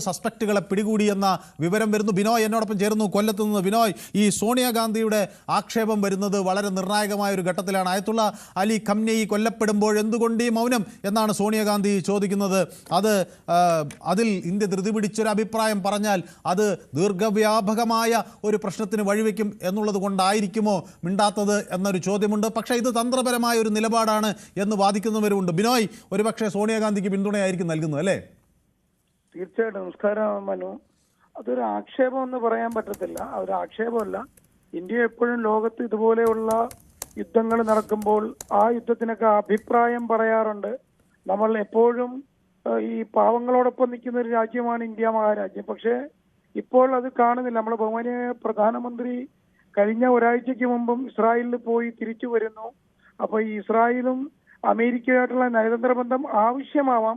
സസ്പെക്റ്റുകളെ പിടികൂടിയെന്ന വിവരം വരുന്നു. ബിനോയ് എന്നോടൊപ്പം ചേർന്നു കൊല്ലത്ത് നിന്ന്. ബിനോയ്, ഈ സോണിയാഗാന്ധിയുടെ ആക്ഷേപം വരുന്നത് വളരെ നിർണായകമായ ഒരു ഘട്ടത്തിലാണ്. അയത്തുള്ള അലി ഖംനെയി കൊല്ലപ്പെടുമ്പോൾ എന്തുകൊണ്ട് ഈ മൗനം എന്നാണ് സോണിയാഗാന്ധി ചോദിക്കുന്നത്. അതിൽ ഇന്ത്യ ധൃതി പിടിച്ചൊരു അഭിപ്രായം പറഞ്ഞാൽ അത് ദീർഘവ്യാപകമായ ഒരു പ്രശ്നത്തിന് വഴിവെക്കും എന്നുള്ളത് കൊണ്ടായിരിക്കുമോ മിണ്ടാത്തത് എന്നൊരു ചോദ്യമുണ്ട്. പക്ഷേ ഇത് തന്ത്രപരമായ ഒരു നിലപാടാണ് എന്ന് വാദിക്കുന്നവരുമുണ്ട്. ബിനോയ്, ഒരുപക്ഷെ സോണിയാഗാന്ധിക്ക് പിന്തുണയായിരിക്കും നൽകുന്നത്, അല്ലേ? തീർച്ചയായിട്ടും. നമസ്കാരം മനു. അതൊരു ആക്ഷേപം എന്ന് പറയാൻ പറ്റത്തില്ല. ഒരു ആക്ഷേപമല്ല. ഇന്ത്യ എപ്പോഴും ലോകത്ത് ഇതുപോലെയുള്ള യുദ്ധങ്ങൾ നടക്കുമ്പോൾ ആ യുദ്ധത്തിനൊക്കെ അഭിപ്രായം പറയാറുണ്ട്. നമ്മൾ എപ്പോഴും ഈ പാവങ്ങളോടൊപ്പം നിൽക്കുന്ന ഒരു രാജ്യമാണ് ഇന്ത്യ മഹാരാജ്യം. പക്ഷേ ഇപ്പോൾ അത് കാണുന്നില്ല. നമ്മൾ ബഹുമാന്യ പ്രധാനമന്ത്രി കഴിഞ്ഞ ഒരാഴ്ചക്ക് മുമ്പും ഇസ്രായേലിൽ പോയി തിരിച്ചു വരുന്നു. അപ്പൊ ഈ ഇസ്രായേലും അമേരിക്കയുമായിട്ടുള്ള നയതന്ത്ര ബന്ധം ആവശ്യമാവാം.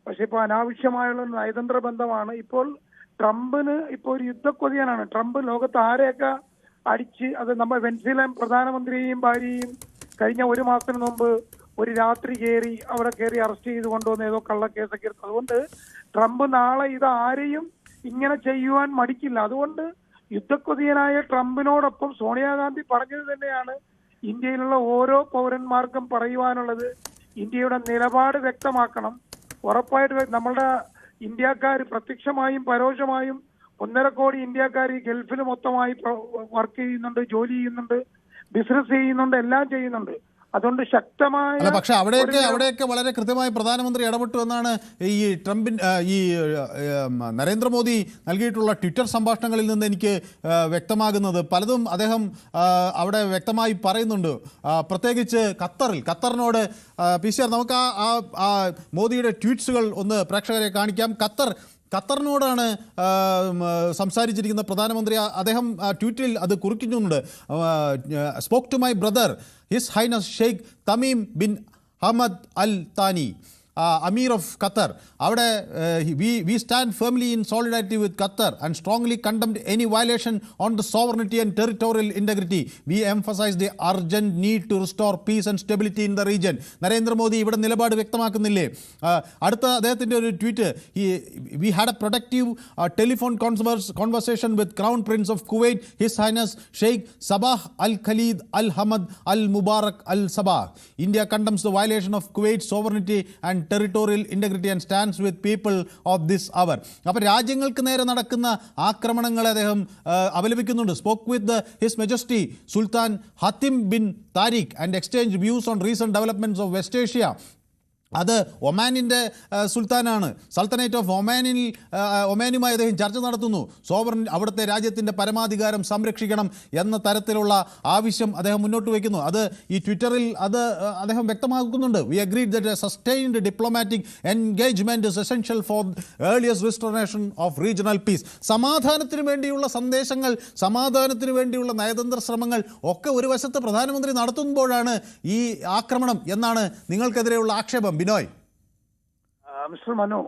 പക്ഷെ ഇപ്പൊ അനാവശ്യമായുള്ള നയതന്ത്ര ബന്ധമാണ്. ഇപ്പോൾ ട്രംപിന് ഇപ്പോൾ ഒരു യുദ്ധക്കൊതിയനാണ്. ട്രംപ് ലോകത്ത് ആരെയൊക്കെ അടിച്ച് അത് നമ്മൾ വെനസ്വേലൻ പ്രധാനമന്ത്രിയെയും ഭാര്യയെയും കഴിഞ്ഞ ഒരു മാസത്തിന് മുമ്പ് ഒരു രാത്രി അവിടെ കയറി അറസ്റ്റ് ചെയ്ത് കൊണ്ടുവന്ന ഏതോ കള്ളക്കേസൊക്കെ എടുത്തു. അതുകൊണ്ട് ട്രംപ് നാളെ ഇത് ആരെയും ഇങ്ങനെ ചെയ്യുവാൻ മടിക്കില്ല. അതുകൊണ്ട് യുദ്ധക്കൊതിയനായ ട്രംപിനോടൊപ്പം സോണിയാഗാന്ധി പറഞ്ഞത് തന്നെയാണ് ഇന്ത്യയിലുള്ള ഓരോ പൗരന്മാർക്കും പറയുവാനുള്ളത്. ഇന്ത്യയുടെ നിലപാട് വ്യക്തമാക്കണം. ഉറപ്പായിട്ട് നമ്മളുടെ ഇന്ത്യക്കാർ പ്രത്യക്ഷമായും പരോക്ഷമായും 1.5 കോടി ഇന്ത്യക്കാർ ഗൾഫിൽ മൊത്തമായി വർക്ക് ചെയ്യുന്നുണ്ട്, ജോലി ചെയ്യുന്നുണ്ട്, ബിസിനസ് ചെയ്യുന്നുണ്ട്, എല്ലാം ചെയ്യുന്നുണ്ട്. അതുകൊണ്ട് ശക്തമായ പക്ഷെ അവിടെയൊക്കെ വളരെ കൃത്യമായി പ്രധാനമന്ത്രി ഇടപെട്ടു എന്നാണ് ഈ നരേന്ദ്രമോദി നൽകിയിട്ടുള്ള ട്വിറ്റർ സംഭാഷണങ്ങളിൽ നിന്ന് എനിക്ക് വ്യക്തമാകുന്നത്. പലതും അദ്ദേഹം അവിടെ വ്യക്തമായി പറയുന്നുണ്ട്. പ്രത്യേകിച്ച് ഖത്തറിനോട് PCR നമുക്ക് ആ മോദിയുടെ ട്വീറ്റ്സുകൾ ഒന്ന് പ്രേക്ഷകരെ കാണിക്കാം. ഖത്തറിനോടാണ് സംസാരിച്ചിരിക്കുന്ന പ്രധാനമന്ത്രി. അദ്ദേഹം ട്വീറ്റിൽ അത് കുറിക്കുന്നുണ്ട്. Spoke to my brother His Highness Sheikh Tamim bin Hamad Al Thani, Amir of Qatar. അവിടെ we stand firmly in solidarity with Qatar and strongly condemned any violation on the sovereignty and territorial integrity. We emphasize the urgent need to restore peace and stability in the region. Narendra Modi ഇവിടെ നിലപാട് വ്യക്തമാക്കുന്നില്ലേ? അടുത്ത അദ്ദേഹത്തിൻ്റെ ഒരു tweet, we had a productive telephone conversation with Crown Prince of Kuwait, His Highness Sheikh Sabah Al Khalid Al Hamad Al Mubarak Al Sabah. India condemns the violation of Kuwait's sovereignty and territorial integrity and stands with people of this hour. അപ്പോൾ രാജ്യങ്ങൾക്ക് നേരെ നടക്കുന്ന ആക്രമണങ്ങളെ അദ്ദേഹം അപലപിക്കുന്നുണ്ട്. Spoke with His Majesty Sultan Haitham bin Tariq and exchange views on recent developments of West Asia. അത് ഒമാനിൻ്റെ സുൽത്താനാണ്. Sultanate of ഒമാനുമായി അദ്ദേഹം ചർച്ച നടത്തുന്നു. അവിടുത്തെ രാജ്യത്തിൻ്റെ പരമാധികാരം സംരക്ഷിക്കണം എന്ന തരത്തിലുള്ള ആവശ്യം അദ്ദേഹം മുന്നോട്ട് വയ്ക്കുന്നു. അത് ഈ ട്വിറ്ററിൽ അദ്ദേഹം വ്യക്തമാക്കുന്നുണ്ട്. We agreed that a sustained diplomatic engagement is essential for earliest restoration of regional peace. സമാധാനത്തിന് വേണ്ടിയുള്ള സന്ദേശങ്ങൾ, സമാധാനത്തിന് വേണ്ടിയുള്ള നയതന്ത്ര ശ്രമങ്ങൾ ഒക്കെ ഒരു വശത്ത് പ്രധാനമന്ത്രി നടത്തുമ്പോഴാണ് ഈ ആക്രമണം എന്നാണ് നിങ്ങൾക്കെതിരെയുള്ള ആക്ഷേപം. ബിനോയ്, മിസ്റ്റർ മനു,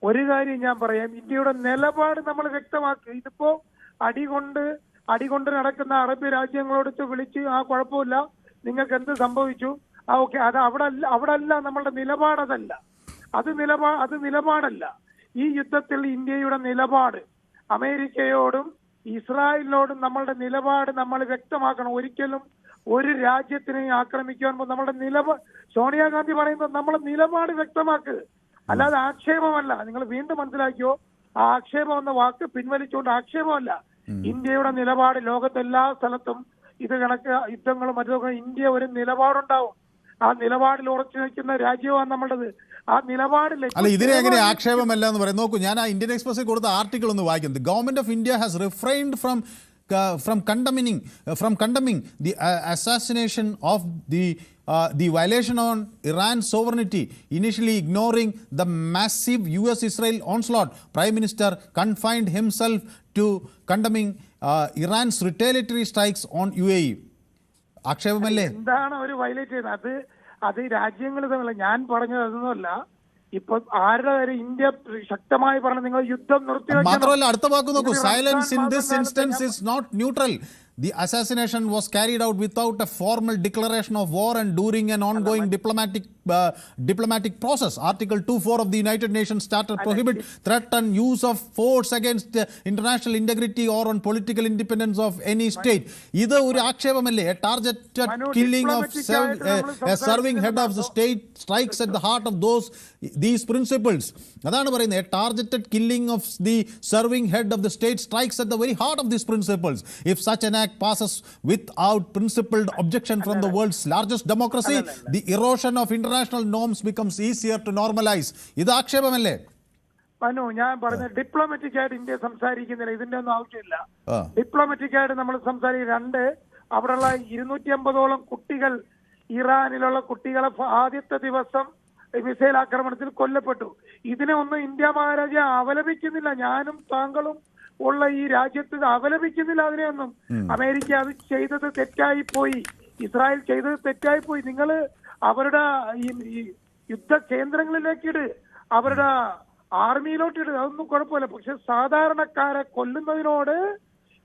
ഒരു കാര്യം ഞാൻ പറയാം. ഇന്ത്യയുടെ നിലപാട് നമ്മൾ വ്യക്തമാക്കി. ഇതിപ്പോ അടികൊണ്ട് നടക്കുന്ന അറബ് രാജ്യങ്ങളോട് വിളിച്ച് കുഴപ്പമില്ല, നിങ്ങൾക്ക് എന്ത് സംഭവിച്ചു, ഓക്കെ, അത് അവിടെ അല്ല നമ്മളുടെ നിലപാടതല്ല. അത് നിലപാടല്ല. ഈ യുദ്ധത്തിൽ ഇന്ത്യയുടെ നിലപാട് അമേരിക്കയോടും ഇസ്രായേലിനോടും നമ്മളുടെ നിലപാട് നമ്മൾ വ്യക്തമാക്കണം. ഒരിക്കലും ഒരു രാജ്യത്തിനെ ആക്രമിക്കാൻ നമ്മളുടെ സോണിയാഗാന്ധി പറയുമ്പോൾ നമ്മളെ നിലപാട് വ്യക്തമാക്കുക, അല്ലാതെ ആക്ഷേപമല്ല. നിങ്ങൾ വീണ്ടും മനസ്സിലാക്കിയോ, ആക്ഷേപം എന്ന വാക്ക് പിൻവലിച്ചുകൊണ്ട് ആക്ഷേപമല്ല. ഇന്ത്യയുടെ നിലപാട് ലോകത്തെല്ലാ സ്ഥലത്തും ഇത് കണക്ക് യുദ്ധങ്ങളും മറ്റൊക്കെ ഇന്ത്യ ഒരു നിലപാടുണ്ടാവും. ആ നിലപാടിൽ ഉറച്ചു നിൽക്കുന്ന രാജ്യമാണ് നമ്മുടേത്. ആ നിലപാടിൽ ഇതിനെ എങ്ങനെ ആക്ഷേപമല്ല എന്ന് പറയും. നോക്കൂ, ഞാൻ ആ ഇന്ത്യൻ എക്സ്പ്രസിൽ കൊടുത്ത ആർട്ടിക്കിൾ ഒന്ന് വായിക്കുന്നത്. Government of India has refrained from condemning the assassination of the violation on Iran's sovereignty, initially ignoring the massive US-Israel onslaught. Prime Minister confined himself to condemning Iran's retaliatory strikes on UAE. ആക്ഷേപമല്ലേ? എന്താണ് അവർ violate ചെയ്യുന്നത്? അത് രാജ്യങ്ങൾ തമ്മിൽ ഞാൻ പറഞ്ഞത് അതൊന്നുമല്ല. ഇപ്പൊ ആരുടെ വരെ ഇന്ത്യ ശക്തമായി പറഞ്ഞു നിങ്ങൾ യുദ്ധം നിർത്തി. മാത്രമല്ല അടുത്ത വാക്ക് നോക്കൂ, silence in this instance is not neutral. the assassination was carried out without a formal declaration of war and during an ongoing diplomatic process. Article 2.4 of the United Nations Charter prohibit threat and use of force against international integrity or on political independence of any state. ഇത് ഒരു ആക്ഷേപമല്ലേ? A targeted killing of a serving head of the state strikes at the heart of these principles. അതാണ് പറയുന്നത്. A targeted killing of the serving head of the state strikes at the very heart of these principles. If such an act passes without principled objection from the world's largest democracy, the erosion of international norms becomes easier to normalize. ഇത് ആക്ഷേപമല്ലേ? മനു, ഞാൻ പറഞ്ഞ diplomatic ആയിട്ട് India സംസാരിക്കുന്നില്ല, ഇതിന്റെ ഒന്നും ആവശ്യമില്ല. Diplomatic ആയിട്ട് നമ്മൾ സംസാരിക്കും. അവിടെയുള്ള 250ഓളം കുട്ടികൾ, ഇറാനിലുള്ള കുട്ടികളെ ആദ്യത്തെ ദിവസം മിസൈൽ ആക്രമണത്തിൽ കൊല്ലപ്പെട്ടു. ഇതിനെ ഒന്നും ഇന്ത്യ മഹാരാജ്യം അപലപിക്കുന്നില്ല. ഞാനും താങ്കളും ഉള്ള ഈ രാജ്യത്ത് അപലപിക്കുന്നില്ല അതിനെയൊന്നും. അമേരിക്ക അത് ചെയ്തത് തെറ്റായി പോയി, ഇസ്രായേൽ ചെയ്തത് തെറ്റായി പോയി. നിങ്ങൾ അവരുടെ ഈ യുദ്ധ കേന്ദ്രങ്ങളിലേക്കിട്, അവരുടെ ആർമിയിലോട്ടിട്, അതൊന്നും കുഴപ്പമില്ല. പക്ഷെ സാധാരണക്കാരെ കൊല്ലുന്നതിനോട്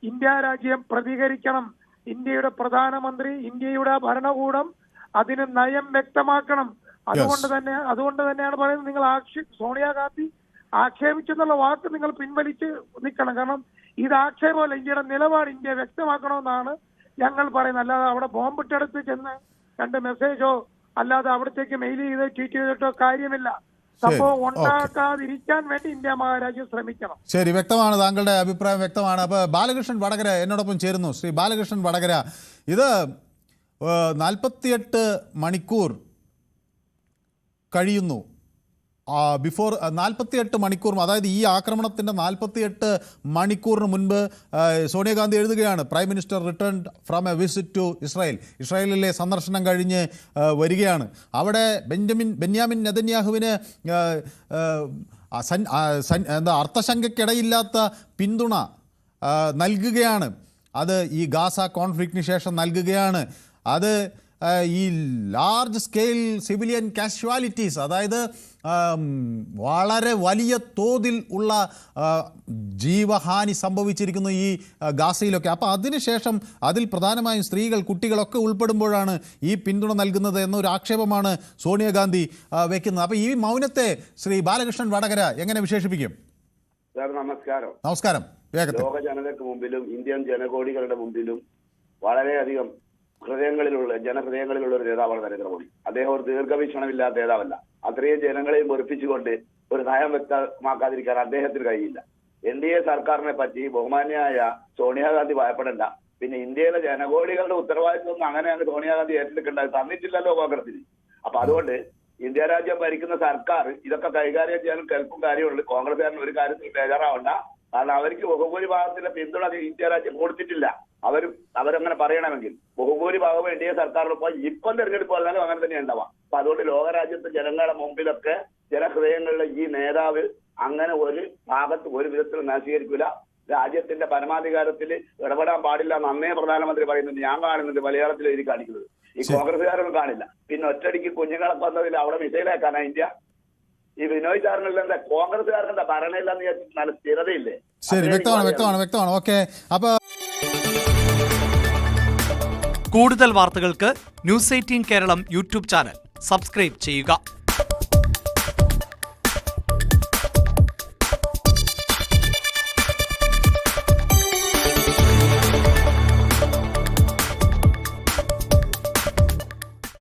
ഇന്ത്യ രാജ്യം പ്രതികരിക്കണം. ഇന്ത്യയുടെ പ്രധാനമന്ത്രി, ഇന്ത്യയുടെ ഭരണകൂടം അതിന് നയം വ്യക്തമാക്കണം. അതുകൊണ്ട് തന്നെയാണ് പറയുന്നത്, നിങ്ങൾ സോണിയാഗാന്ധി ആക്ഷേപിച്ചെന്നുള്ള വാക്ക് നിങ്ങൾ പിൻവലിച്ച് നിൽക്കണം. കാരണം ഇത് ആക്ഷേപമല്ല, ഇന്ത്യയുടെ നിലപാട് ഇന്ത്യ വ്യക്തമാക്കണമെന്നാണ് ഞങ്ങൾ പറയുന്നത്. അല്ലാതെ അവിടെ ബോംബിട്ടെടുത്ത് ചെന്ന് 2 മെസ്സേജോ അല്ലാതെ അവിടത്തേക്ക് മെയിൽ ചെയ്ത് ട്വീറ്റ് ചെയ്തിട്ടോ കാര്യമില്ല. സംഭവം ഉണ്ടാക്കാതിരിക്കാൻ വേണ്ടി ഇന്ത്യ മഹാരാജ്യം ശ്രമിക്കണം. ശരി, വ്യക്തമാണ്, താങ്കളുടെ അഭിപ്രായം വ്യക്തമാണ്. അപ്പൊ ബാലകൃഷ്ണൻ വടകര എന്നോടൊപ്പം ചേരുന്നു. ശ്രീ ബാലകൃഷ്ണൻ വടകര, ഇത് 48 മണിക്കൂർ കഴിയുന്നു. 48 മണിക്കൂർ, അതായത് ഈ ആക്രമണത്തിൻ്റെ 48 മണിക്കൂറിന് മുൻപ് സോണിയാഗാന്ധി എഴുതുകയാണ്, prime minister returned from A visit to Israel. ഇസ്രായേലിലെ സന്ദർശനം കഴിഞ്ഞ് വരികയാണ്. അവിടെ ബെന്യാമിൻ നെതന്യാഹുവിന് അർത്ഥശങ്കയ്ക്കിടയില്ലാത്ത പിന്തുണ നൽകുകയാണ്. അത് ഈ ഗാസ കോൺഫ്ലിക്റ്റിന് ശേഷം നൽകുകയാണ്. അത് ഈ ലാർജ് സ്കെയിൽ സിവിലിയൻ കാഷ്വാലിറ്റീസ്, അതായത് വളരെ വലിയ തോതിൽ ഉള്ള ജീവഹാനി സംഭവിച്ചിരിക്കുന്നു ഈ ഗാസയിലൊക്കെ. അപ്പോൾ അതിനുശേഷം അതിൽ പ്രധാനമായും സ്ത്രീകൾ, കുട്ടികളൊക്കെ ഉൾപ്പെടുമ്പോഴാണ് ഈ പിന്തുണ നൽകുന്നത് എന്നൊരു ആക്ഷേപമാണ് സോണിയാഗാന്ധി വയ്ക്കുന്നത്. അപ്പോൾ ഈ മൗനത്തെ ശ്രീ ബാലകൃഷ്ണൻ വടകര എങ്ങനെ വിശേഷിപ്പിക്കും? സാർ നമസ്കാരം. നമസ്കാരം. ലോക ജനതയ്ക്ക് മുമ്പിലും ഇന്ത്യൻ ജനകോടികളുടെ മുമ്പിലും വളരെയധികം ജനഹൃദയങ്ങളിലുള്ള ഒരു നേതാവാണ് നരേന്ദ്രമോദി. അദ്ദേഹം ഒരു ദീർഘവീക്ഷണമില്ലാത്ത നേതാവല്ല. അത്രയും ജനങ്ങളെയും വെറുപ്പിച്ചുകൊണ്ട് ഒരു നയം വ്യക്തമാക്കാതിരിക്കാൻ അദ്ദേഹത്തിന് കഴിയില്ല. NDA സർക്കാരിനെ പറ്റി ബഹുമാന്യായ സോണിയാഗാന്ധി ഭയപ്പെടേണ്ട. പിന്നെ ഇന്ത്യയിലെ ജനകോടികളുടെ ഉത്തരവാദിത്വം അങ്ങനെ സോണിയാഗാന്ധി ഏറ്റെടുക്കേണ്ട, തന്നിട്ടില്ലല്ലോ കോൺഗ്രസിന്. അപ്പൊ അതുകൊണ്ട് ഇന്ത്യ രാജ്യം ഭരിക്കുന്ന സർക്കാർ ഇതൊക്കെ കൈകാര്യം ചെയ്യാനും കെൽപ്പും കാര്യമുള്ളൂ. കോൺഗ്രസ്സുകാരൻ ഒരു കാര്യത്തിൽ ബേജാറാവണ്ട. കാരണം അവർക്ക് ബഹുഭൂരിഭാഗത്തിന്റെ പിന്തുണ ഇന്ത്യ രാജ്യം കൊടുത്തിട്ടില്ല. അവരങ്ങനെ പറയണമെങ്കിൽ ബഹുഭൂരിഭാഗം NDA സർക്കാരിനൊപ്പം ഇപ്പം തെരഞ്ഞെടുപ്പ് വന്നാലും അങ്ങനെ തന്നെ ഉണ്ടാവാം. അപ്പൊ അതുകൊണ്ട് ലോകരാജ്യത്തെ ജനങ്ങളുടെ മുമ്പിലൊക്കെ ജനഹൃദയങ്ങളിലെ ഈ നേതാവ് അങ്ങനെ ഒരു ഭാഗത്ത് ഒരു വിധത്തിൽ നശീകരിക്കില്ല. രാജ്യത്തിന്റെ പരമാധികാരത്തിൽ ഇടപെടാൻ പാടില്ല എന്ന് അന്നേ പ്രധാനമന്ത്രി പറയുന്നുണ്ട്. ഞാൻ കാണുന്നുണ്ട്, മലയാളത്തിൽ എഴുതി കാണിക്കുന്നത്. ഈ കോൺഗ്രസ്സുകാരൊന്നും കാണില്ല. പിന്നെ ഒറ്റയടിക്ക് കുഞ്ഞുങ്ങളെ വന്നതിൽ അവിടെ മിസൈലാക്കാനാ ഇന്ത്യ. ഈ വിനോയ് ചാറിനെല്ലാം എന്താ കോൺഗ്രസ്സുകാർക്ക് എന്താ ഭരണമില്ലെന്ന് വിചാരിച്ചിട്ട് നല്ല സ്ഥിരതയില്ലേ? ശരി, വ്യക്തമാണ്. ഓക്കെ. അപ്പൊ കൂടുതൽ വാർത്തകൾക്ക് News 18 Keralam YouTube channel subscribe ചെയ്യുക.